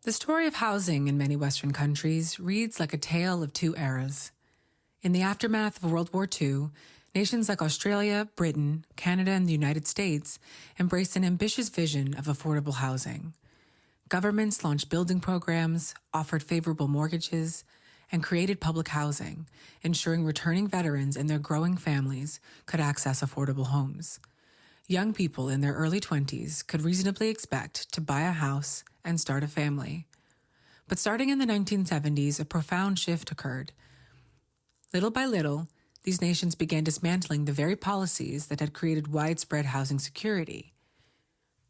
The story of housing in many Western countries reads like a tale of two eras. In the aftermath of World War II, nations like Australia, Britain, Canada, and the United States embraced an ambitious vision of affordable housing. Governments launched building programs, offered favorable mortgages, and created public housing, ensuring returning veterans and their growing families could access affordable homes. Young people in their early 20s could reasonably expect to buy a house and start a family. But starting in the 1970s, a profound shift occurred. Little by little, these nations began dismantling the very policies that had created widespread housing security.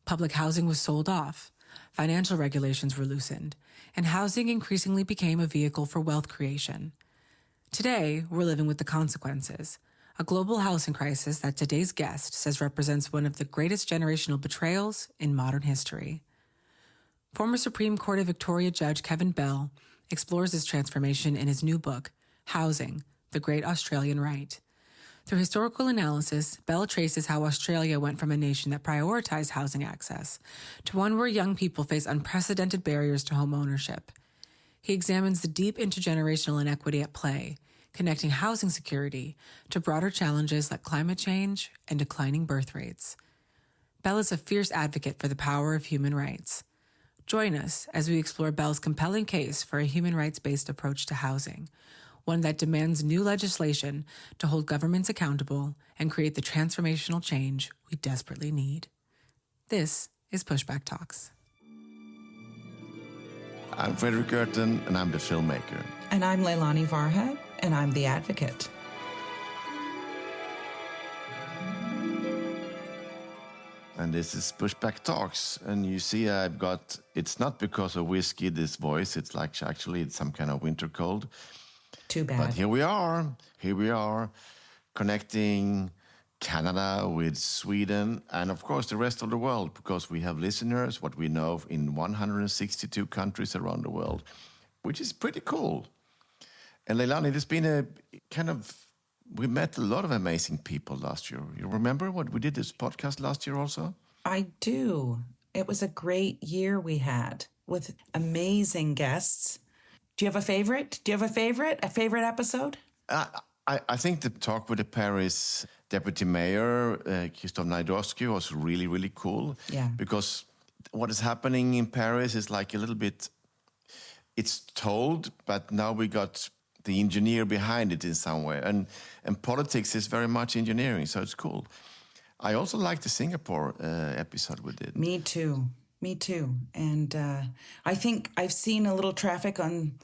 Public housing was sold off, financial regulations were loosened, and housing increasingly became a vehicle for wealth creation. Today, we're living with the consequences. A global housing crisis that today's guest says represents one of the greatest generational betrayals in modern history. Former Supreme Court of Victoria Judge Kevin Bell explores this transformation in his new book, Housing, The Great Australian Right. Through historical analysis, Bell traces how Australia went from a nation that prioritized housing access to one where young people face unprecedented barriers to home ownership. He examines the deep intergenerational inequity at play, connecting housing security to broader challenges like climate change and declining birth rates. Bell is a fierce advocate for the power of human rights. Join us as we explore Bell's compelling case for a human rights-based approach to housing, one that demands new legislation to hold governments accountable and create the transformational change we desperately need. This is Pushback Talks. I'm Frederick Gerten, and I'm the filmmaker. And I'm Leilani Farha, and I'm the advocate. And this is Pushback Talks. And you see, it's not because of whiskey, this voice. It's like, actually, it's some kind of winter cold. Too bad. But here we are, connecting Canada with Sweden and, of course, the rest of the world, because we have listeners, what we know of, in 162 countries around the world, which is pretty cool. And Leilani, there's been we met a lot of amazing people last year. You remember what we did this podcast last year also? I do. It was a great year we had with amazing guests. Do you have a favorite? A favorite episode? I think the talk with the Paris deputy mayor, Christophe Najdowski, was really, really cool. Yeah. Because what is happening in Paris is like a little bit, it's told, but now we got the engineer behind it in some way. And politics is very much engineering, so it's cool. I also like the Singapore episode we did. Me too. And I think I've seen a little traffic on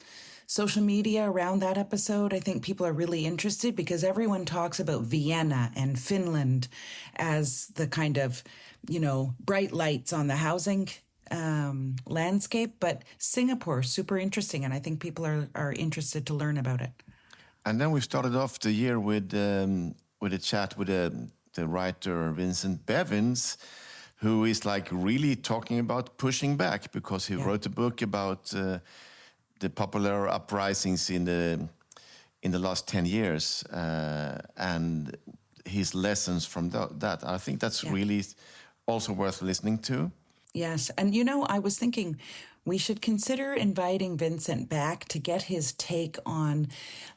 social media around that episode. I think people are really interested because everyone talks about Vienna and Finland as the kind of, bright lights on the housing landscape. But Singapore, super interesting. And I think people are interested to learn about it. And then we started off the year with a chat with the writer Vincent Bevins, who is like really talking about pushing back because he wrote a book about the popular uprisings in the last 10 years and his lessons from that. I think that's really also worth listening to. Yes. And, I was thinking we should consider inviting Vincent back to get his take on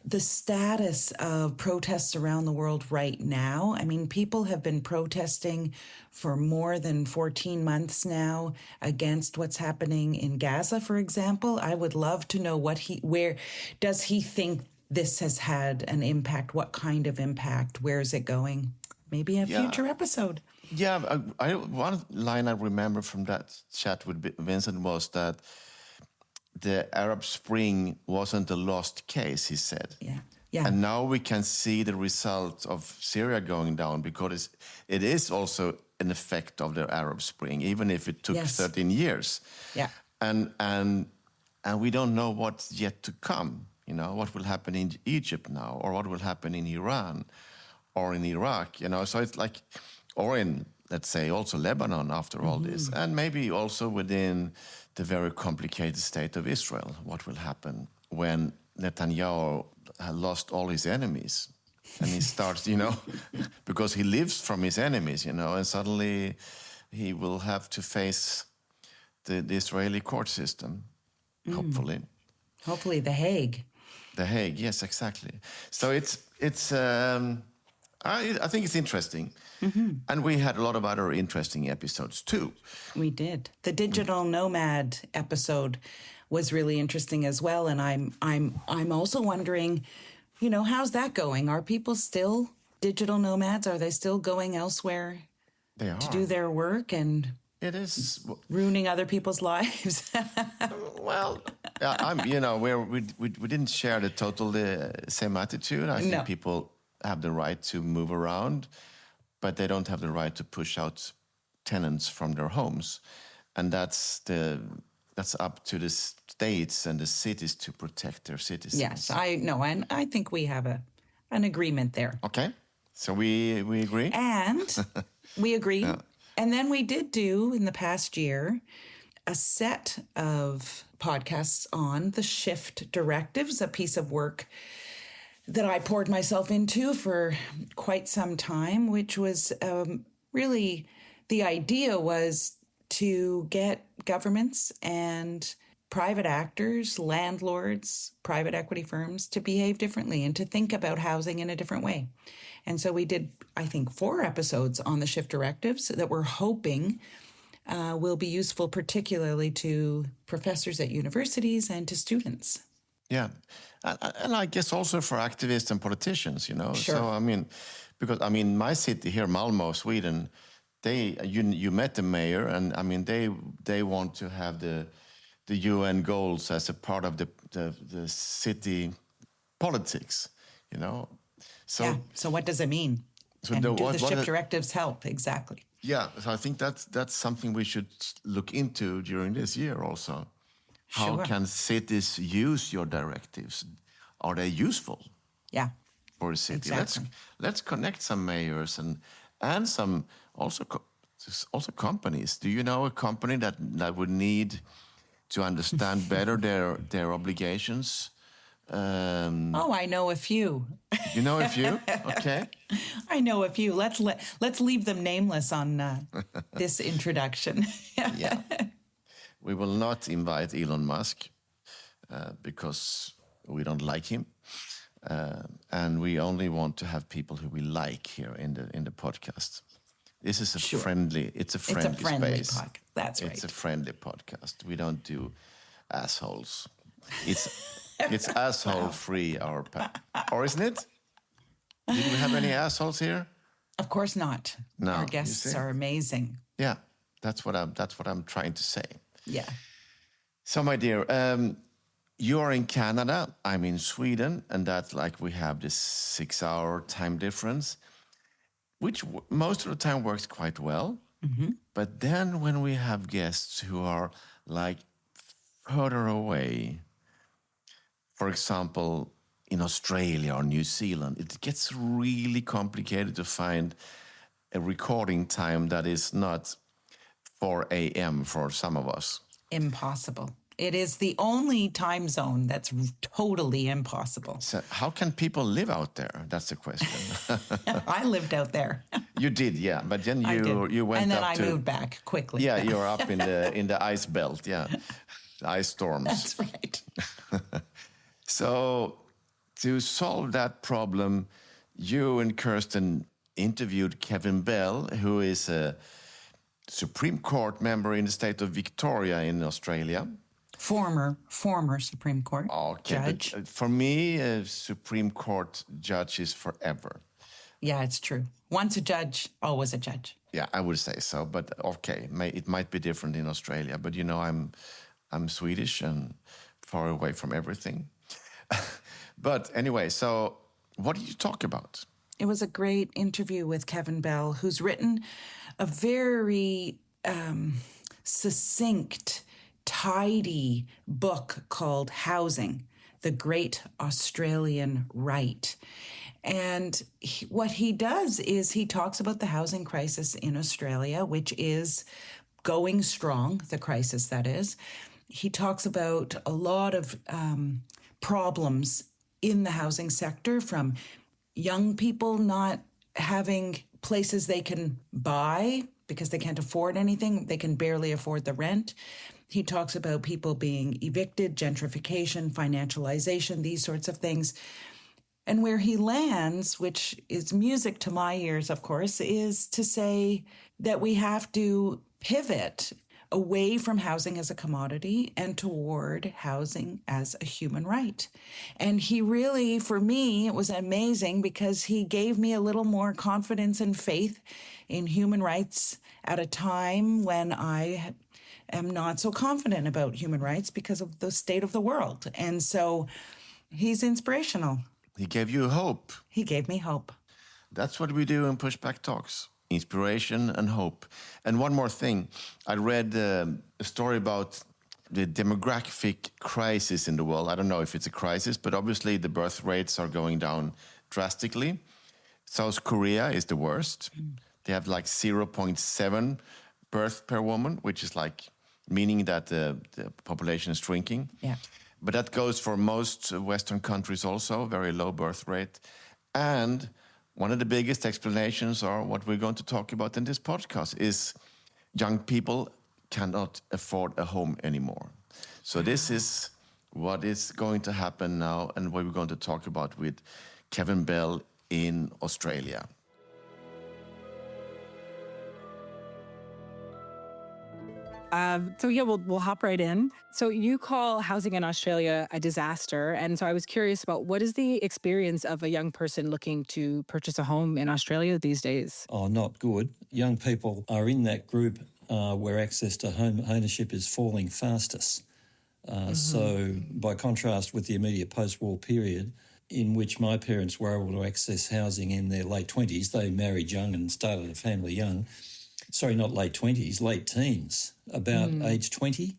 the status of protests around the world right now. I mean, people have been protesting for more than 14 months now against what's happening in Gaza, for example. I would love to know where does he think this has had an impact? What kind of impact? Where is it going? Maybe a future episode. Yeah, one line I remember from that chat with Vincent was that the Arab Spring wasn't a lost case, he said. Yeah. And now we can see the result of Syria going down because it is also an effect of the Arab Spring, even if it took 13 years. Yeah. And we don't know what's yet to come. What will happen in Egypt now, or what will happen in Iran, or in Iraq. So it's like, or in, let's say, also Lebanon after all this, and maybe also within the very complicated state of Israel. What will happen when Netanyahu has lost all his enemies and he starts, because he lives from his enemies, and suddenly he will have to face the Israeli court system. hopefully. Hopefully The Hague. The Hague, yes, exactly. So I think it's interesting. And we had a lot of other interesting episodes too. We did. The digital nomad episode was really interesting as well. And I'm also wondering, how's that going? Are people still digital nomads? Are they still going elsewhere They are. to do their work and It is. ruining other people's lives? Well, we didn't share the total same attitude. I think people have the right to move around, but they don't have the right to push out tenants from their homes, and that's up to the states and the cities to protect their citizens. Yes, I know, and I think we have an agreement there. Okay, so we agree, and we agree, and then we did do in the past year a set of podcasts on the shift directives, a piece of work that I poured myself into for quite some time, which was really the idea was to get governments and private actors, landlords, private equity firms to behave differently and to think about housing in a different way. And so we did, I think, 4 episodes on the shift directives that we're hoping will be useful, particularly to professors at universities and to students. Yeah. And I guess also for activists and politicians, Sure. So, because my city here, Malmö, Sweden, you met the mayor, and they want to have the UN goals as a part of the city politics, So, yeah. So what does it mean? So and do the what shift directives help? Exactly. Yeah. So I think that's something we should look into during this year also. How Sure. can cities use your directives? Are they useful? Yeah. For a city? Exactly. Let's connect some mayors and some also companies. Do you know a company that would need to understand better their obligations? I know a few. You know a few? Okay. I know a few. Let's leave them nameless on this introduction. Yeah. We will not invite Elon Musk because we don't like him, and we only want to have people who we like here in the podcast. This is a friendly. It's a friendly space. That's right. It's a friendly podcast. We don't do assholes. It's asshole free. Or isn't it? Did we have any assholes here? Of course not. No, Our guests are amazing. Yeah, that's what I'm trying to say. Yeah. So, my dear, you are in Canada. I'm in Sweden, and that's like we have this 6-hour time difference, which most of the time works quite well. Mm-hmm. But then when we have guests who are like further away, for example, in Australia or New Zealand, it gets really complicated to find a recording time that is not 4 a.m. for some of us. Impossible. It is the only time zone that's totally impossible. So how can people live out there? That's the question. I lived out there. You did, yeah. But then you went and then up I moved back quickly. Yeah, you're up in the ice belt, yeah. Ice storms. That's right. So to solve that problem, you and Kirsten interviewed Kevin Bell, who is a Supreme Court member in the state of Victoria in Australia. Former Supreme Court judge. But for me, a Supreme Court judge is forever. Yeah, it's true. Once a judge, always a judge. Yeah, I would say so. But okay, it might be different in Australia. But I'm Swedish and far away from everything. But anyway, so what did you talk about? It was a great interview with Kevin Bell, who's written a very succinct, tidy book called Housing, The Great Australian Right. And what he does is he talks about the housing crisis in Australia, which is going strong, the crisis that is. He talks about a lot of problems in the housing sector, from young people not having places they can buy because they can't afford anything. They can barely afford the rent. He talks about people being evicted, gentrification, financialization, these sorts of things. And where he lands, which is music to my ears, of course, is to say that we have to pivot away from housing as a commodity and toward housing as a human right. And he really, for me, it was amazing because he gave me a little more confidence and faith in human rights at a time when I am not so confident about human rights because of the state of the world. And so he's inspirational. He gave you hope. He gave me hope. That's what we do in Pushback Talks. Inspiration and hope. And one more thing. I read a story about the demographic crisis in the world. I don't know if it's a crisis, but obviously the birth rates are going down drastically. South Korea is the worst. They have like 0.7 birth per woman, which is like meaning that the population is shrinking. Yeah. But that goes for most Western countries also, very low birth rate. And one of the biggest explanations, or what we're going to talk about in this podcast, is young people cannot afford a home anymore. So this is what is going to happen now and what we're going to talk about with Kevin Bell in Australia. We'll hop right in. So you call housing in Australia a disaster. And so I was curious about what is the experience of a young person looking to purchase a home in Australia these days? Oh, not good. Young people are in that group where access to home ownership is falling fastest. So by contrast with the immediate post-war period, in which my parents were able to access housing in their late 20s, they married young and started a family young. Sorry, not late 20s, late teens, about age 20.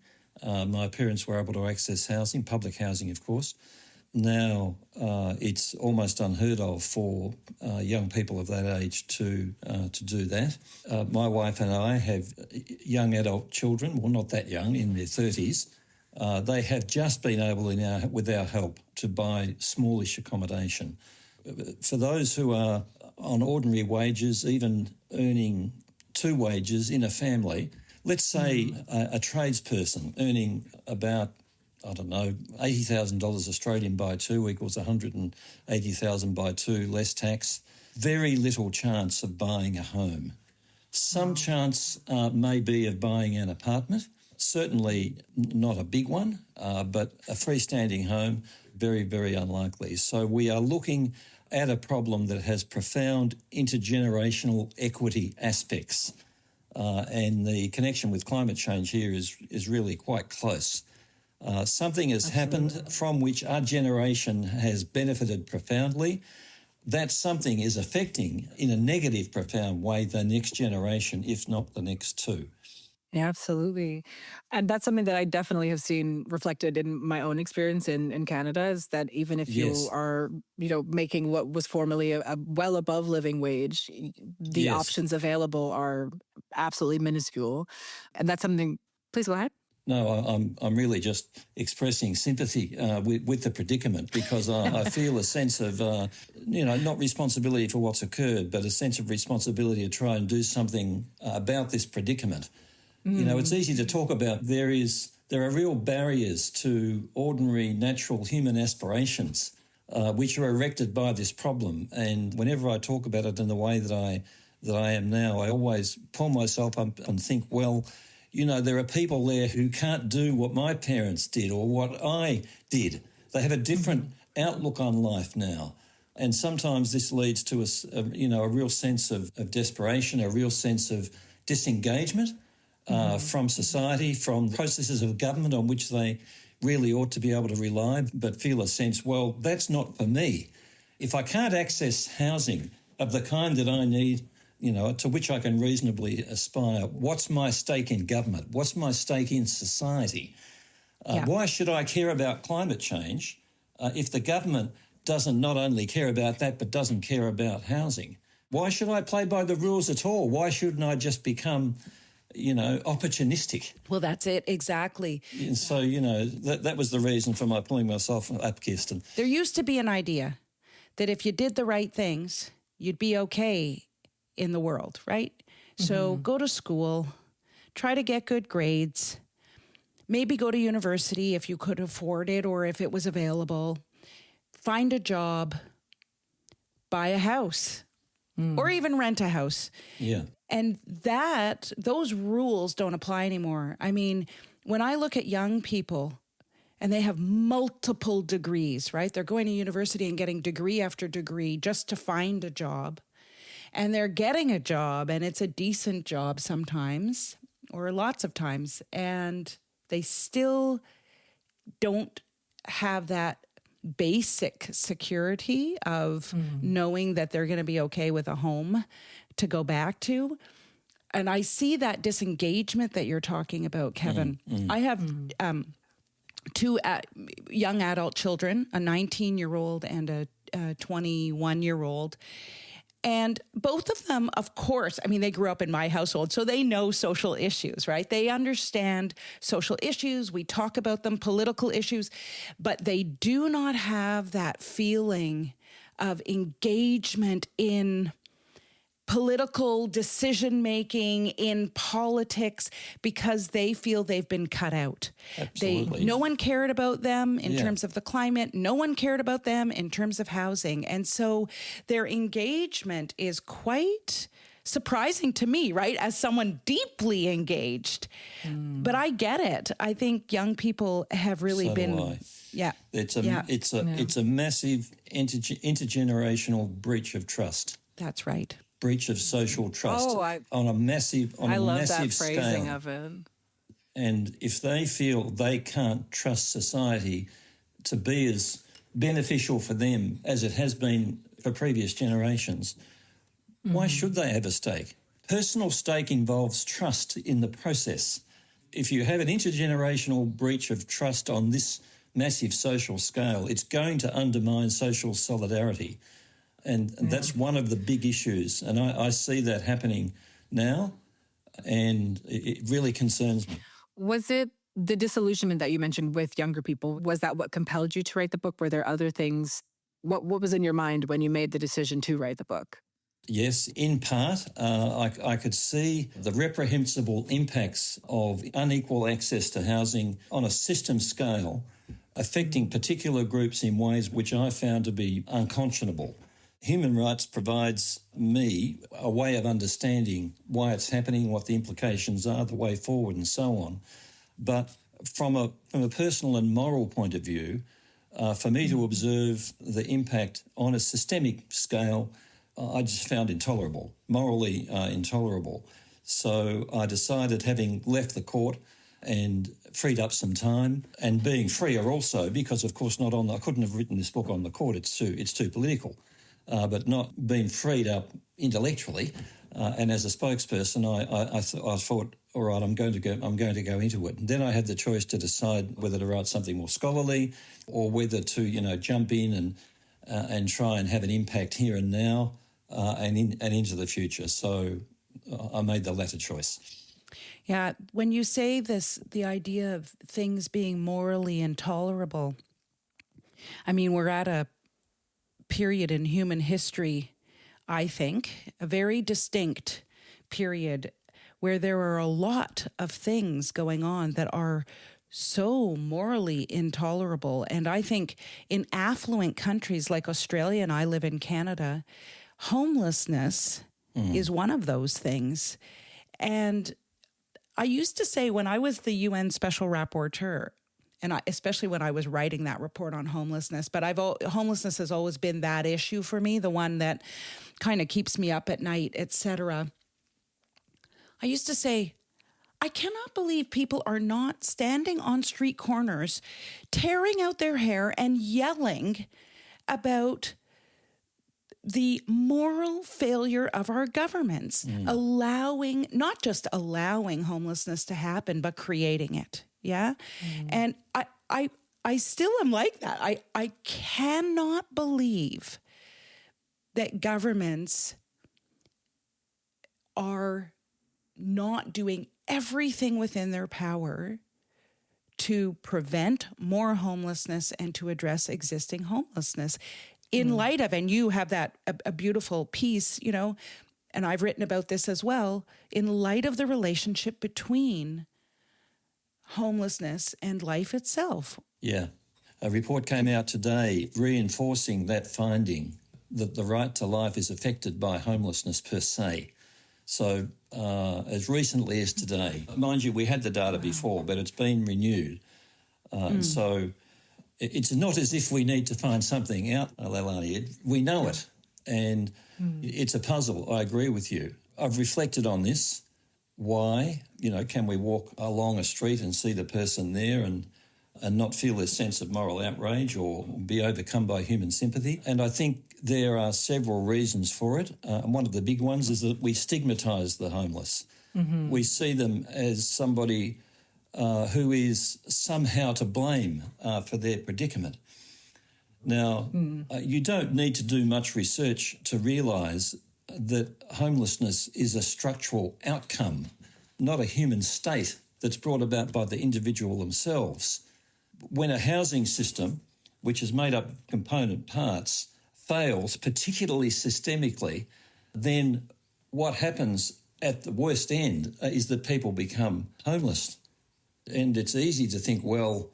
My parents were able to access housing, public housing, of course. Now it's almost unheard of for young people of that age to do that. My wife and I have young adult children, well, not that young, in their 30s. They have just been able, with our help, to buy smallish accommodation. For those who are on ordinary wages, even earning 2 wages in a family, let's say a tradesperson earning about, I don't know, $80,000 Australian by 2 equals $180,000 by 2, less tax. Very little chance of buying a home. Some chance may be of buying an apartment, certainly not a big one, but a freestanding home, very, very unlikely. So we are looking at a problem that has profound intergenerational equity aspects. And the connection with climate change here is really quite close. Something has happened from which our generation has benefited profoundly. That something is affecting in a negative, profound way the next generation, if not the next 2. Yeah, absolutely. And that's something that I definitely have seen reflected in my own experience in Canada, is that even if you are, making what was formerly a well above living wage, the options available are absolutely minuscule. And that's something, please go ahead. No, I'm really just expressing sympathy with the predicament, because I feel a sense of, not responsibility for what's occurred, but a sense of responsibility to try and do something about this predicament. It's easy to talk about. There are real barriers to ordinary, natural human aspirations, which are erected by this problem. And whenever I talk about it in the way that I am now, I always pull myself up and think, well, there are people there who can't do what my parents did or what I did. They have a different outlook on life now. And sometimes this leads to a real sense of desperation, a real sense of disengagement from society, from processes of government on which they really ought to be able to rely, but feel a sense, well, that's not for me. If I can't access housing of the kind that I need, to which I can reasonably aspire, what's my stake in government? What's my stake in society? Why should I care about climate change if the government doesn't not only care about that, but doesn't care about housing? Why should I play by the rules at all? Why shouldn't I just become opportunistic? Well, that's it, exactly. And so, that was the reason for my pulling myself up, Kirsten. There used to be an idea that if you did the right things, you'd be okay in the world, right? So go to school, try to get good grades, maybe go to university if you could afford it or if it was available, find a job, buy a house, or even rent a house. Yeah. And those rules don't apply anymore. I mean, when I look at young people and they have multiple degrees, right? They're going to university and getting degree after degree just to find a job. And they're getting a job, and it's a decent job sometimes, or lots of times, and they still don't have that basic security of knowing that they're going to be okay with a home to go back to. And I see that disengagement that you're talking about, Kevin. I have two young adult children, a 19-year-old and a 21-year-old. And both of them, of course, I mean, they grew up in my household, so they know social issues, right? They understand social issues. We talk about them, political issues, but they do not have that feeling of engagement in political decision-making, in politics, because they feel they've been cut out. Absolutely. No one cared about them in terms of the climate. No one cared about them in terms of housing. And so their engagement is quite surprising to me, right? As someone deeply engaged. But I get it. I think young people have really So been... do I. Yeah. It's a massive intergenerational breach of trust. That's right. Breach of social trust on a massive I love massive that phrasing scale. of it. And if they feel they can't trust society to be as beneficial for them as it has been for previous generations, why should they have a stake? Personal stake involves trust in the process. If you have an intergenerational breach of trust on this massive social scale, it's going to undermine social solidarity. And that's one of the big issues. And I see that happening now, and it really concerns me. Was it the disillusionment that you mentioned with younger people? Was that what compelled you to write the book? Were there other things? What was in your mind when you made the decision to write the book? Yes, in part, I could see the reprehensible impacts of unequal access to housing on a system scale affecting particular groups in ways which I found to be unconscionable. Human rights provides me a way of understanding why it's happening, what the implications are, the way forward and so on. But from a personal and moral point of view, for me to observe the impact on a systemic scale, I just found intolerable, morally intolerable. So I decided, having left the court and freed up some time, and being freer also, because of course I couldn't have written this book on the court, it's too political. But not being freed up intellectually, and as a spokesperson, I thought, all right, I'm going to go into it. And then I had the choice to decide whether to write something more scholarly, or whether to jump in and try and have an impact here and now, and into the future. So I made the latter choice. Yeah, when you say this, the idea of things being morally intolerable, I mean, we're at a period in human history, I think, a very distinct period where there are a lot of things going on that are so morally intolerable. And I think in affluent countries like Australia, and I live in Canada, homelessness is one of those things. And I used to say, when I was the UN Special Rapporteur, and especially when I was writing that report on homelessness, but homelessness has always been that issue for me, the one that kind of keeps me up at night, etc. I used to say, I cannot believe people are not standing on street corners, tearing out their hair and yelling about the moral failure of our governments, not just allowing homelessness to happen, but creating it. Yeah. And I still am like that. I cannot believe that governments are not doing everything within their power to prevent more homelessness and to address existing homelessness in light of, and you have that, a beautiful piece, and I've written about this as well, in light of the relationship between homelessness and life itself. Yeah. A report came out today reinforcing that finding that the right to life is affected by homelessness per se. So as recently as today, mind you, we had the data before, but it's been renewed. And so it's not as if we need to find something out, Leilani. We know it, and it's a puzzle. I agree with you. I've reflected on this. Why? Can we walk along a street and see the person there and not feel this sense of moral outrage or be overcome by human sympathy? And I think there are several reasons for it. And one of the big ones is that we stigmatise the homeless. We see them as somebody who is somehow to blame for their predicament. Now, you don't need to do much research to realise that homelessness is a structural outcome, not a human state that's brought about by the individual themselves. When a housing system, which is made up of component parts, fails, particularly systemically, then what happens at the worst end is that people become homeless. And it's easy to think, well,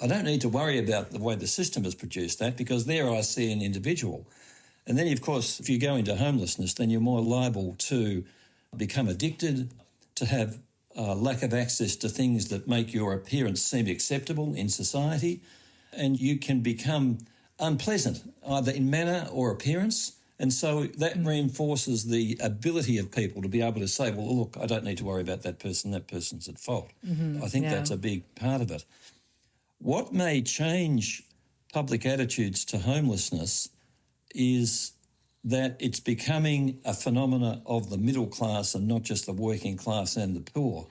I don't need to worry about the way the system has produced that because there I see an individual. And then, of course, if you go into homelessness, then you're more liable to become addicted, to have lack of access to things that make your appearance seem acceptable in society, and you can become unpleasant, either in manner or appearance. And so that reinforces the ability of people to be able to say, well, look, I don't need to worry about that person's at fault. I think that's a big part of it. What may change public attitudes to homelessness is that it's becoming a phenomena of the middle class and not just the working class and the poor.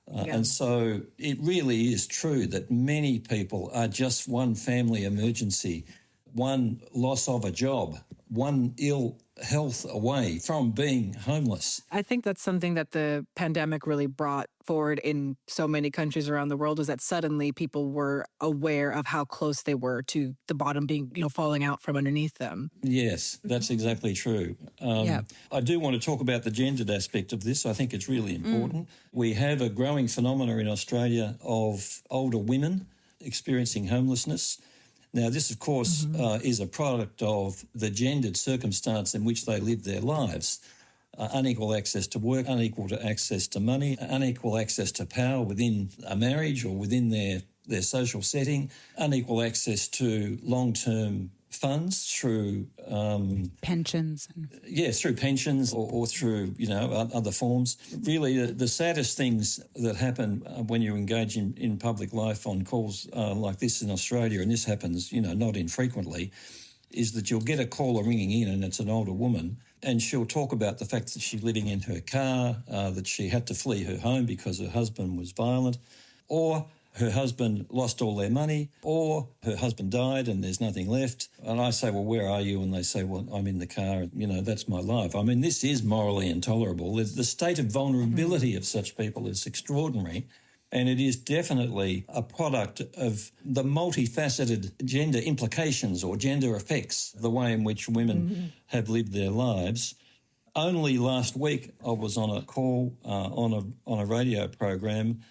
And so it really is true that many people are just one family emergency, one loss of a job, one ill health away from being homeless. I think that's something that the pandemic really brought forward in so many countries around the world, is that suddenly people were aware of how close they were to the bottom being, falling out from underneath them. Yes, that's exactly true. I do want to talk about the gendered aspect of this. I think it's really important. We have a growing phenomena in Australia of older women experiencing homelessness. Now, this, of course, is a product of the gendered circumstance in which they live their lives. Unequal access to work, unequal access to money, unequal access to power within a marriage or within their social setting, unequal access to long-term funds through pensions. Through pensions or through, other forms. Really, the saddest things that happen when you engage in public life on calls like this in Australia, and this happens, not infrequently, is that you'll get a caller ringing in and it's an older woman, and she'll talk about the fact that she's living in her car, that she had to flee her home because her husband was violent, or her husband lost all their money, or her husband died and there's nothing left. And I say, well, where are you? And they say, well, I'm in the car. That's my life. I mean, this is morally intolerable. The state of vulnerability of such people is extraordinary. And it is definitely a product of the multifaceted gender implications or gender effects, the way in which women have lived their lives. Only last week I was on a call on a radio program,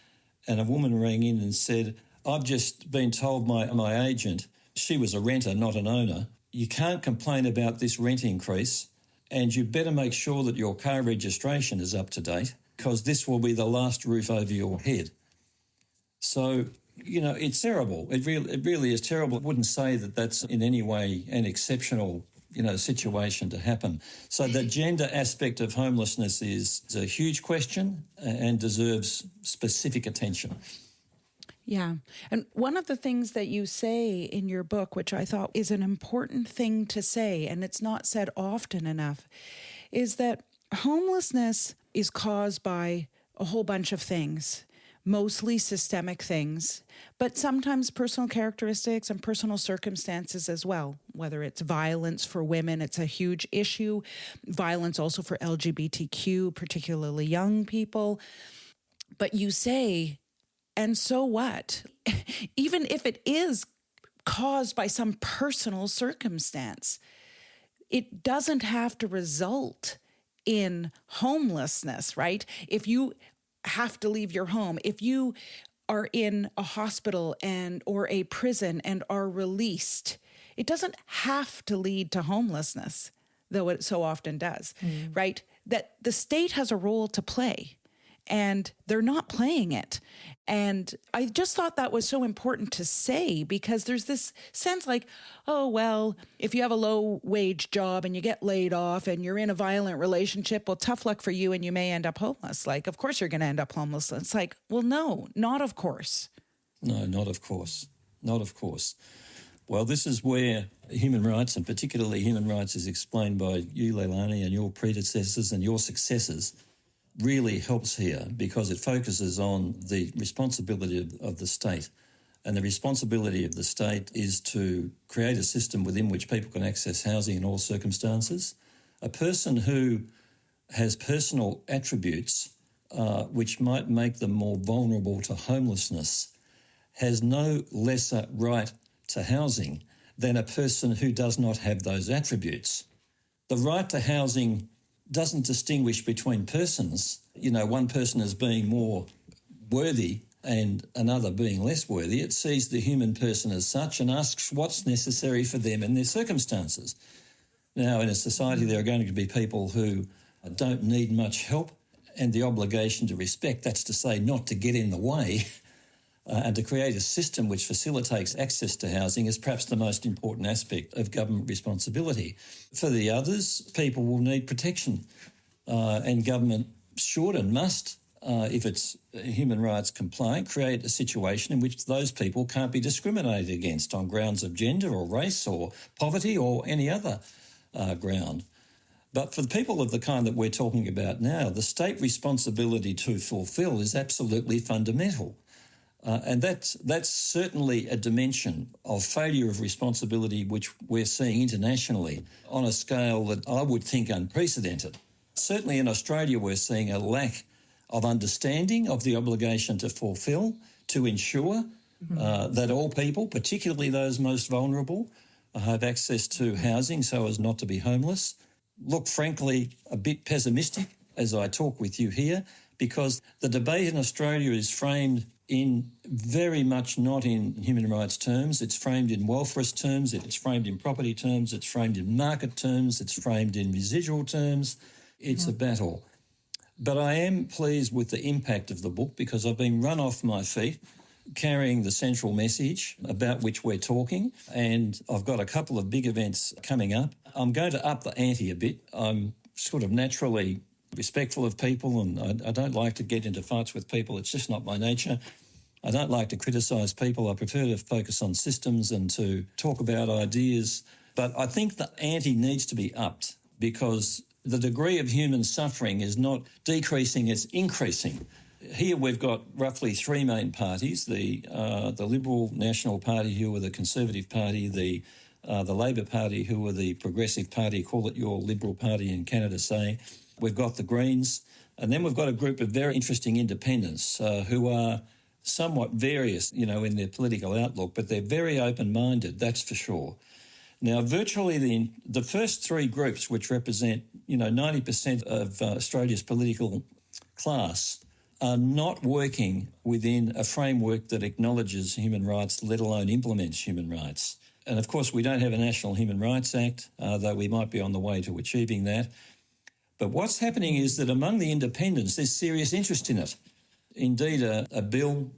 and a woman rang in and said, I've just been told my agent, she was a renter, not an owner, you can't complain about this rent increase and you better make sure that your car registration is up to date because this will be the last roof over your head. So, it's terrible. It really is terrible. I wouldn't say that that's in any way an exceptional situation to happen. So the gender aspect of homelessness is a huge question and deserves specific attention. Yeah. And one of the things that you say in your book, which I thought is an important thing to say, and it's not said often enough, is that homelessness is caused by a whole bunch of things. Mostly systemic things, but sometimes personal characteristics and personal circumstances as well, whether it's violence for women, it's a huge issue, violence also for LGBTQ, particularly young people. But you say, and so what? Even if it is caused by some personal circumstance, it doesn't have to result in homelessness, right? If you have to leave your home, if you are in a hospital and or a prison and are released, it doesn't have to lead to homelessness, though it so often does, right? That the state has a role to play and they're not playing it. And I just thought that was so important to say, because there's this sense like, oh, well, if you have a low wage job and you get laid off and you're in a violent relationship, well, tough luck for you and you may end up homeless. Like, of course you're going to end up homeless. It's like, well, no, not of course. No, not of course. Not of course. Well, this is where human rights, and particularly human rights as explained by you, Leilani, and your predecessors and your successors, really helps here, because it focuses on the responsibility of the state. And the responsibility of the state is to create a system within which people can access housing in all circumstances. A person who has personal attributes which might make them more vulnerable to homelessness has no lesser right to housing than a person who does not have those attributes. The right to housing doesn't distinguish between persons, one person as being more worthy and another being less worthy. It sees the human person as such and asks what's necessary for them in their circumstances. Now, in a society, there are going to be people who don't need much help, and the obligation to respect, that's to say not to get in the way, and to create a system which facilitates access to housing is perhaps the most important aspect of government responsibility. For the others, people will need protection, and government should and must, if it's human rights compliant, create a situation in which those people can't be discriminated against on grounds of gender or race or poverty or any other ground. But for the people of the kind that we're talking about now, the state responsibility to fulfil is absolutely fundamental. And that's certainly a dimension of failure of responsibility which we're seeing internationally on a scale that I would think unprecedented. Certainly in Australia, we're seeing a lack of understanding of the obligation to fulfil, to ensure that all people, particularly those most vulnerable, have access to housing so as not to be homeless. Look, frankly, a bit pessimistic as I talk with you here, because the debate in Australia is framed in very much not in human rights terms. It's framed in welfarist terms, it's framed in property terms, it's framed in market terms, it's framed in residual terms. It's a battle. But I am pleased with the impact of the book, because I've been run off my feet carrying the central message about which we're talking, and I've got a couple of big events coming up. I'm going to up the ante a bit. I'm sort of naturally respectful of people, and I don't like to get into fights with people. It's just not my nature. I don't like to criticise people. I prefer to focus on systems and to talk about ideas. But I think the ante needs to be upped, because the degree of human suffering is not decreasing, it's increasing. Here we've got roughly three main parties, the Liberal National Party, who are the Conservative Party, the Labor Party, who are the Progressive Party, call it your Liberal Party in Canada, say. We've got the Greens, and then we've got a group of very interesting independents who are somewhat various, in their political outlook, but they're very open-minded, that's for sure. Now, virtually the first three groups, which represent, 90% of Australia's political class, are not working within a framework that acknowledges human rights, let alone implements human rights. And, of course, we don't have a National Human Rights Act, though we might be on the way to achieving that. But what's happening is that among the independents, there's serious interest in it. Indeed, a bill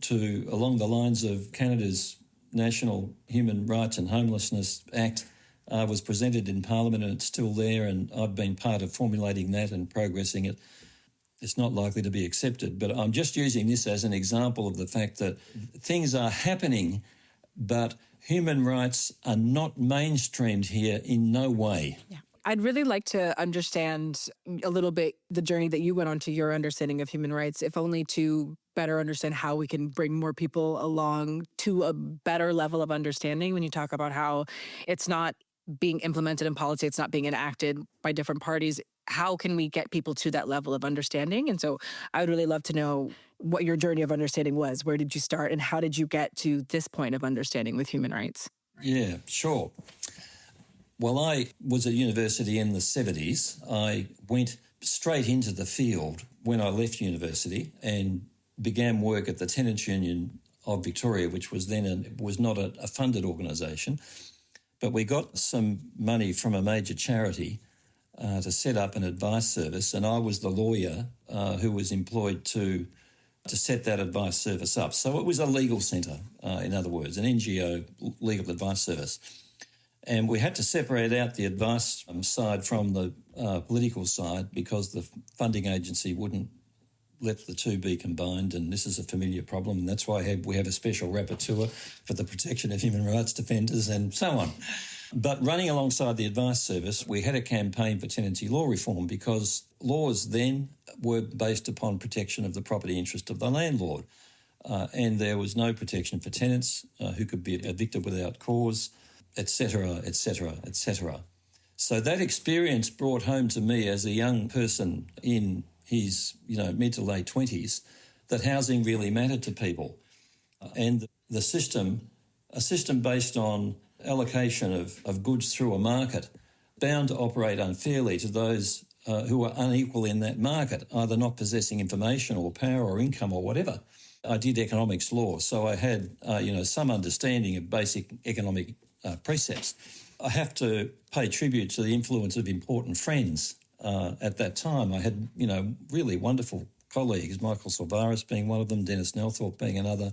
along the lines of Canada's National Human Rights and Homelessness Act was presented in Parliament, and it's still there, and I've been part of formulating that and progressing it. It's not likely to be accepted, but I'm just using this as an example of the fact that things are happening, but human rights are not mainstreamed here in no way. Yeah. I'd really like to understand a little bit the journey that you went on to your understanding of human rights, if only to better understand how we can bring more people along to a better level of understanding. When you talk about how it's not being implemented in policy, it's not being enacted by different parties, how can we get people to that level of understanding? And so I would really love to know what your journey of understanding was. Where did you start, and how did you get to this point of understanding with human rights? Yeah, sure. Well, I was at university in the 70s. I went straight into the field when I left university and began work at the Tenants Union of Victoria, which was then was not a funded organisation, but we got some money from a major charity to set up an advice service, and I was the lawyer who was employed to set that advice service up. So it was a legal centre, in other words, an NGO legal advice service. And we had to separate out the advice side from the political side because the funding agency wouldn't let the two be combined, and this is a familiar problem, and that's why we have a special rapporteur for the protection of human rights defenders and so on. But running alongside the advice service, we had a campaign for tenancy law reform because laws then were based upon protection of the property interest of the landlord, and there was no protection for tenants who could be evicted without cause, etc., etc., etc. So that experience brought home to me as a young person in his mid to late 20s that housing really mattered to people, and a system based on allocation of goods through a market bound to operate unfairly to those who are unequal in that market, either not possessing information or power or income or whatever. I did economics law, so I had some understanding of basic economic precepts. I have to pay tribute to the influence of important friends. At that time, I had, really wonderful colleagues, Michael Silvaris being one of them, Dennis Nelthorpe being another.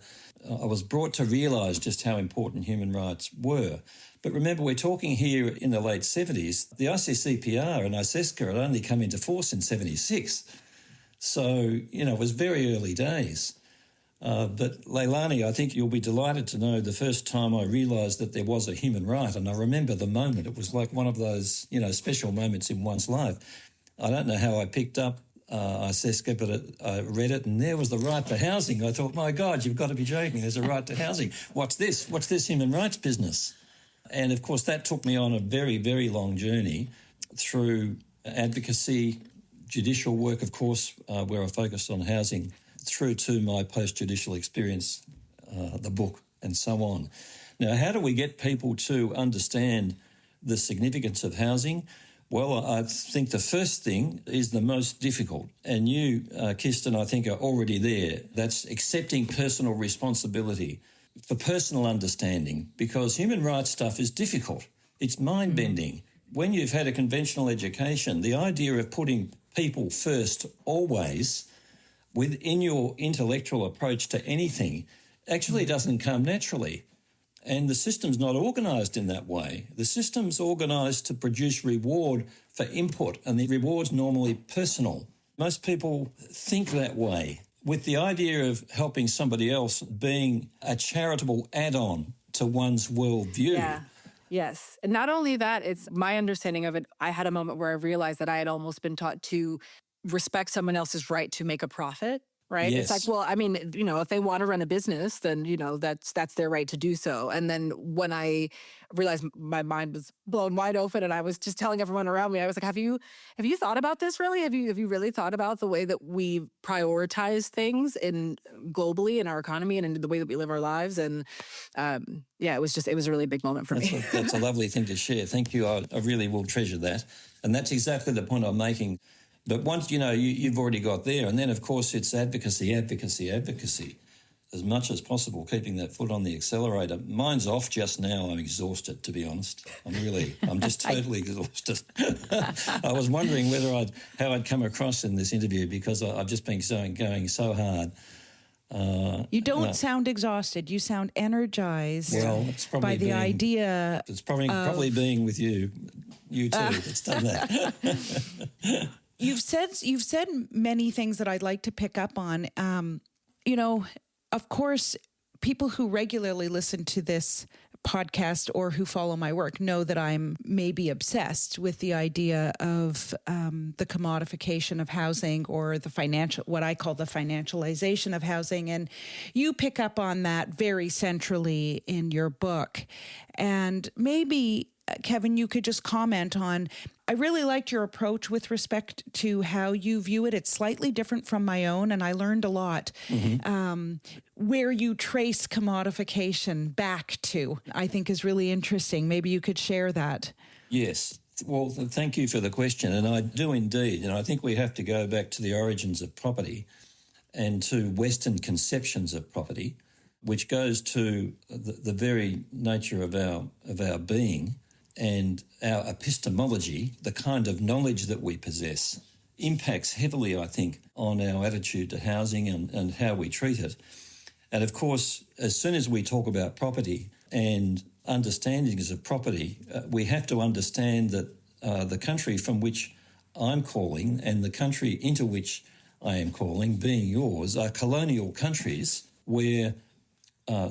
I was brought to realise just how important human rights were. But remember, we're talking here in the late 70s. The ICCPR and ISESCA had only come into force in 76. So, it was very early days. But Leilani, I think you'll be delighted to know the first time I realised that there was a human right, and I remember the moment. It was like one of those, special moments in one's life. I don't know how I picked up ISESCA, but I read it, and there was the right to housing. I thought, my God, you've got to be joking. There's a right to housing. What's this? What's this human rights business? And, of course, that took me on a very, very long journey through advocacy, judicial work, of course, where I focused on housing, through to my post-judicial experience, the book, and so on. Now, how do we get people to understand the significance of housing? Well, I think the first thing is the most difficult, and you, Kirsten, I think are already there. That's accepting personal responsibility for personal understanding, because human rights stuff is difficult. It's mind-bending. When you've had a conventional education, the idea of putting people first always within your intellectual approach to anything actually doesn't come naturally. And the system's not organised in that way. The system's organised to produce reward for input, and the reward's normally personal. Most people think that way, with the idea of helping somebody else being a charitable add-on to one's worldview. Yeah. Yes. And not only that, it's my understanding of it. I had a moment where I realized that I had almost been taught to respect someone else's right to make a profit. Right. Yes. It's like, well, I mean, if they want to run a business, then, that's their right to do so. And then when I realized my mind was blown wide open and I was just telling everyone around me, I was like, have you thought about this really? Have you really thought about the way that we prioritize things globally in our economy and in the way that we live our lives? And it was a really big moment for me. That's a lovely thing to share. Thank you. I really will treasure that. And that's exactly the point I'm making. But once, you've already got there. And then, of course, it's advocacy, as much as possible, keeping that foot on the accelerator. Mine's off just now. I'm exhausted, to be honest. I'm just totally exhausted. I was wondering how I'd come across in this interview because I've just been going so hard. You don't sound exhausted. You sound energized by the idea. It's probably being with you too. It's done that. You've said many things that I'd like to pick up on. Of course, people who regularly listen to this podcast or who follow my work know that I'm maybe obsessed with the idea of the commodification of housing, or what I call the financialization of housing. And you pick up on that very centrally in your book. And maybe, Kevin, you could just comment on, I really liked your approach with respect to how you view it. It's slightly different from my own, and I learned a lot. Where you trace commodification back to, I think is really interesting. Maybe you could share that. Yes. Well, thank you for the question, and I do indeed. And I think we have to go back to the origins of property and to Western conceptions of property, which goes to the very nature of our being and our epistemology, the kind of knowledge that we possess, impacts heavily, I think, on our attitude to housing and how we treat it. And of course, as soon as we talk about property and understandings of property, we have to understand that the country from which I'm calling and the country into which I am calling, being yours, are colonial countries where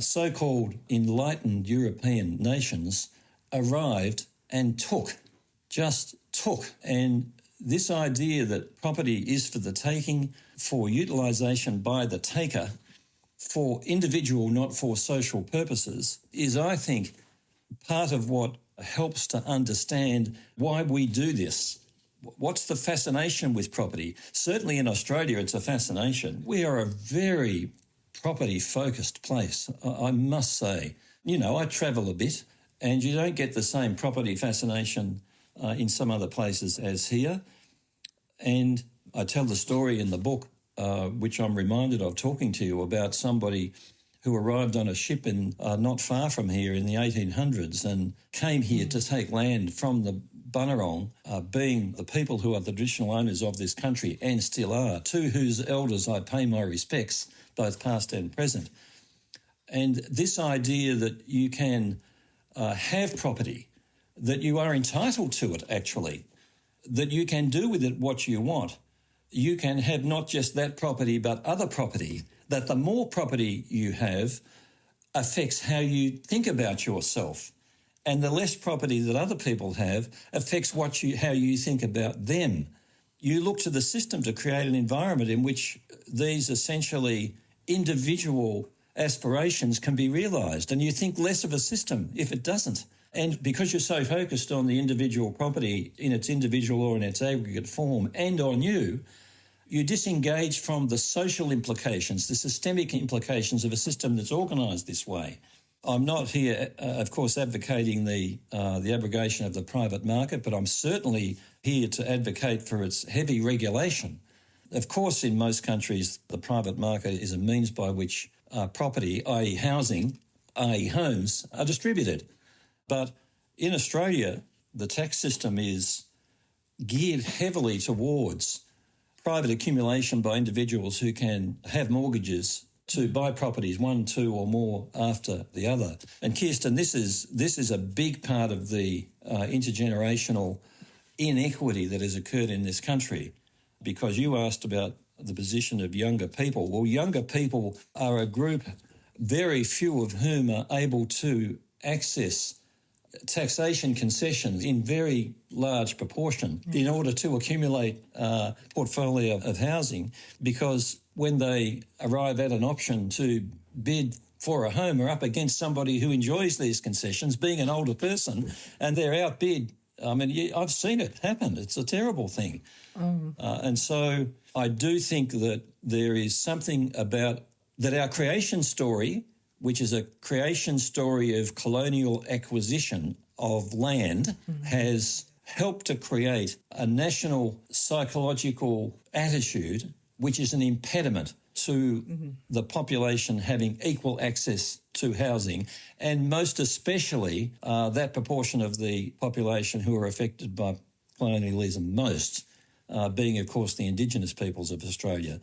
so-called enlightened European nations arrived and just took. And this idea that property is for the taking, for utilisation by the taker, for individual, not for social purposes, is, I think, part of what helps to understand why we do this. What's the fascination with property? Certainly in Australia, it's a fascination. We are a very property-focused place, I must say. You know, I travel a bit, and you don't get the same property fascination in some other places as here. And I tell the story in the book, which I'm reminded of talking to you about somebody who arrived on a ship in not far from here in the 1800s and came here to take land from the Bunurong, being the people who are the traditional owners of this country and still are, to whose elders I pay my respects, both past and present. And this idea that you can have property, that you are entitled to it actually, that you can do with it what you want. You can have not just that property but other property, that the more property you have affects how you think about yourself, and the less property that other people have affects how you think about them. You look to the system to create an environment in which these essentially individual aspirations can be realised, and you think less of a system if it doesn't. And because you're so focused on the individual property in its individual or in its aggregate form and on you, you disengage from the social implications, the systemic implications of a system that's organised this way. I'm not here, of course, advocating the abrogation of the private market, but I'm certainly here to advocate for its heavy regulation. Of course, in most countries, the private market is a means by which property, i.e. housing, i.e. homes, are distributed. But in Australia, the tax system is geared heavily towards private accumulation by individuals who can have mortgages to buy properties, one, two or more after the other. And Kirsten, this is a big part of the intergenerational inequity that has occurred in this country, because you asked about the position of younger people. Well, younger people are a group, very few of whom are able to access taxation concessions in very large proportion in order to accumulate a portfolio of housing, because when they arrive at an option to bid for a home are up against somebody who enjoys these concessions, being an older person, and they're outbid. I mean, I've seen it happen. It's a terrible thing. And so I do think that there is something about that our creation story, which is a creation story of colonial acquisition of land, has helped to create a national psychological attitude which is an impediment to the population having equal access to housing, and most especially that proportion of the population who are affected by colonialism most, being, of course, the Indigenous peoples of Australia,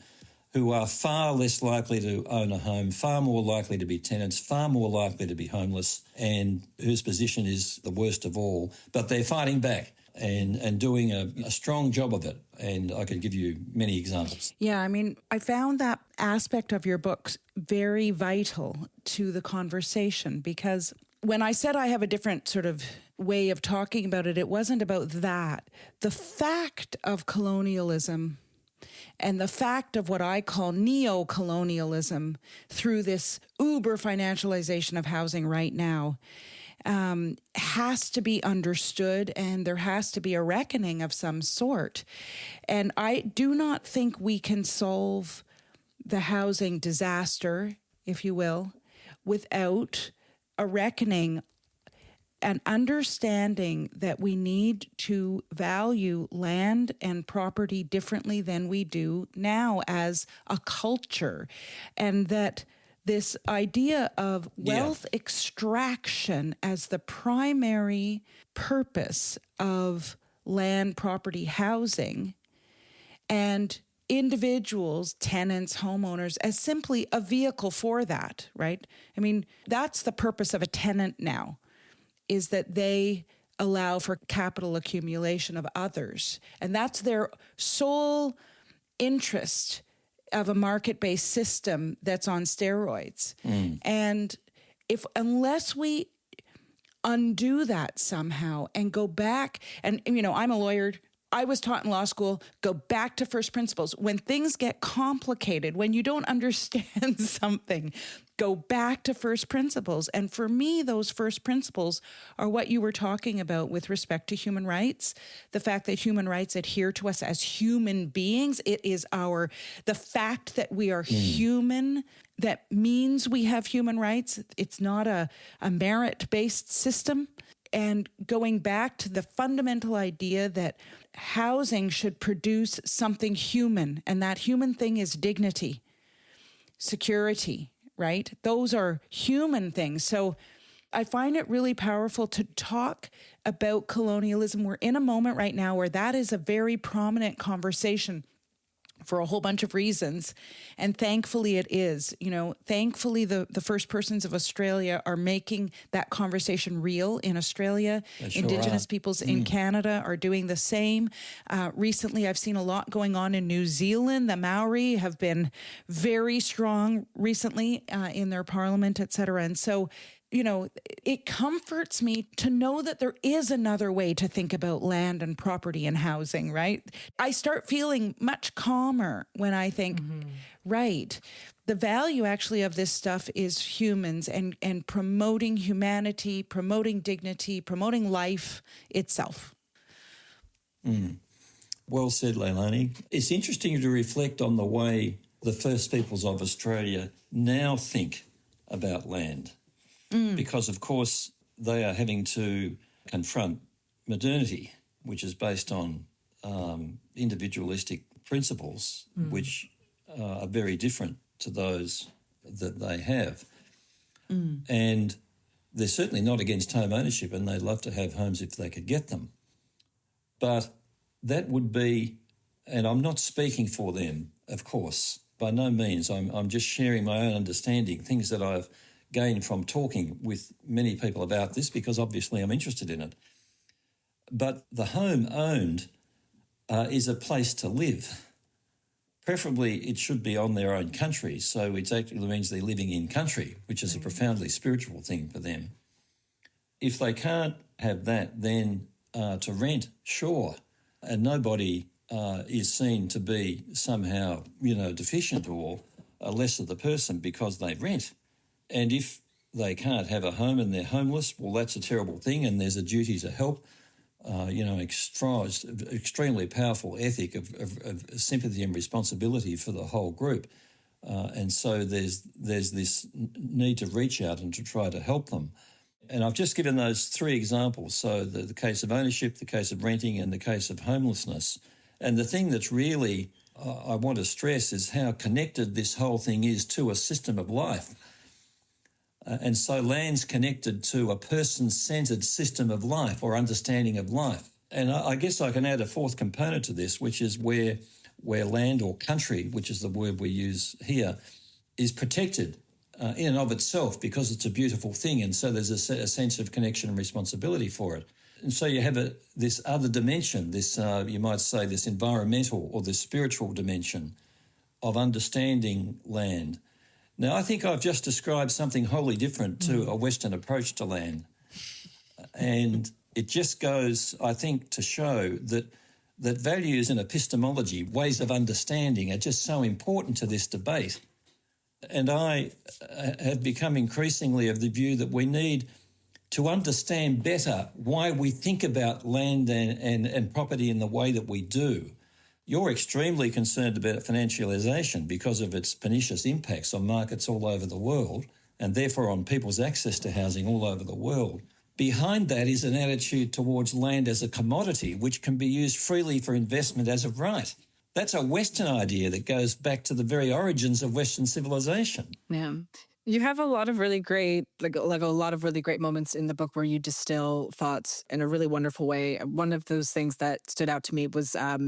who are far less likely to own a home, far more likely to be tenants, far more likely to be homeless, and whose position is the worst of all. But they're fighting back and doing a strong job of it. And I could give you many examples. Yeah, I mean, I found that aspect of your books very vital to the conversation, because when I said I have a different sort of way of talking about it, it wasn't about that. The fact of colonialism and the fact of what I call neo-colonialism through this uber financialization of housing right now has to be understood, and there has to be a reckoning of some sort. And I do not think we can solve the housing disaster, if you will, without a reckoning an understanding that we need to value land and property differently than we do now as a culture, and that this idea of wealth extraction as the primary purpose of land, property, housing, and individuals, tenants, homeowners, as simply a vehicle for that, right? I mean, that's the purpose of a tenant now, is that they allow for capital accumulation of others. And that's their sole interest of a market-based system that's on steroids. And unless we undo that somehow and go back, and I'm a lawyer, I was taught in law school, go back to first principles. When things get complicated, when you don't understand something, go back to first principles. And for me, those first principles are what you were talking about with respect to human rights. The fact that human rights adhere to us as human beings. It is the fact that we are human that means we have human rights. It's not a merit-based system. And going back to the fundamental idea that housing should produce something human, and that human thing is dignity, security, right? Those are human things. So I find it really powerful to talk about colonialism. We're in a moment right now where that is a very prominent conversation for a whole bunch of reasons. And thankfully it is. Thankfully the First Persons of Australia are making that conversation real in Australia. Indigenous peoples in Canada are doing the same. Recently, I've seen a lot going on in New Zealand. The Maori have been very strong recently in their parliament, et cetera. And so, it comforts me to know that there is another way to think about land and property and housing, right? I start feeling much calmer when I think, right, the value actually of this stuff is humans and promoting humanity, promoting dignity, promoting life itself. Well said, Leilani. It's interesting to reflect on the way the First Peoples of Australia now think about land. Because, of course, they are having to confront modernity, which is based on individualistic principles, which are very different to those that they have. And they're certainly not against home ownership, and they'd love to have homes if they could get them. But that would be, and I'm not speaking for them, of course, by no means. I'm just sharing my own understanding, things that I've gained from talking with many people about this, because obviously I'm interested in it. But the home owned is a place to live. Preferably it should be on their own country, so it actually means they're living in country, which is a profoundly spiritual thing for them. If they can't have that, then to rent, sure, and nobody is seen to be somehow, deficient or less of the person because they rent. And if they can't have a home and they're homeless, well, that's a terrible thing, and there's a duty to help, extremely powerful ethic of sympathy and responsibility for the whole group. And so there's this need to reach out and to try to help them. And I've just given those three examples, so the case of ownership, the case of renting, and the case of homelessness. And the thing that's really I want to stress is how connected this whole thing is to a system of life. And so land's connected to a person-centred system of life or understanding of life. And I guess I can add a fourth component to this, which is where land or country, which is the word we use here, is protected in and of itself because it's a beautiful thing. And so there's a sense of connection and responsibility for it. And so you have this other dimension, this you might say this environmental or this spiritual dimension of understanding land. Now, I think I've just described something wholly different to a Western approach to land. And it just goes, I think, to show that values and epistemology, ways of understanding, are just so important to this debate. And I have become increasingly of the view that we need to understand better why we think about land and property in the way that we do. You're extremely concerned about financialisation because of its pernicious impacts on markets all over the world and therefore on people's access to housing all over the world. behind that is an attitude towards land as a commodity, which can be used freely for investment as of right. That's a Western idea that goes back to the very origins of Western civilization. Yeah. You have a lot of really great, like a lot of really great moments in the book where you distill thoughts in a really wonderful way. One of those things that stood out to me was a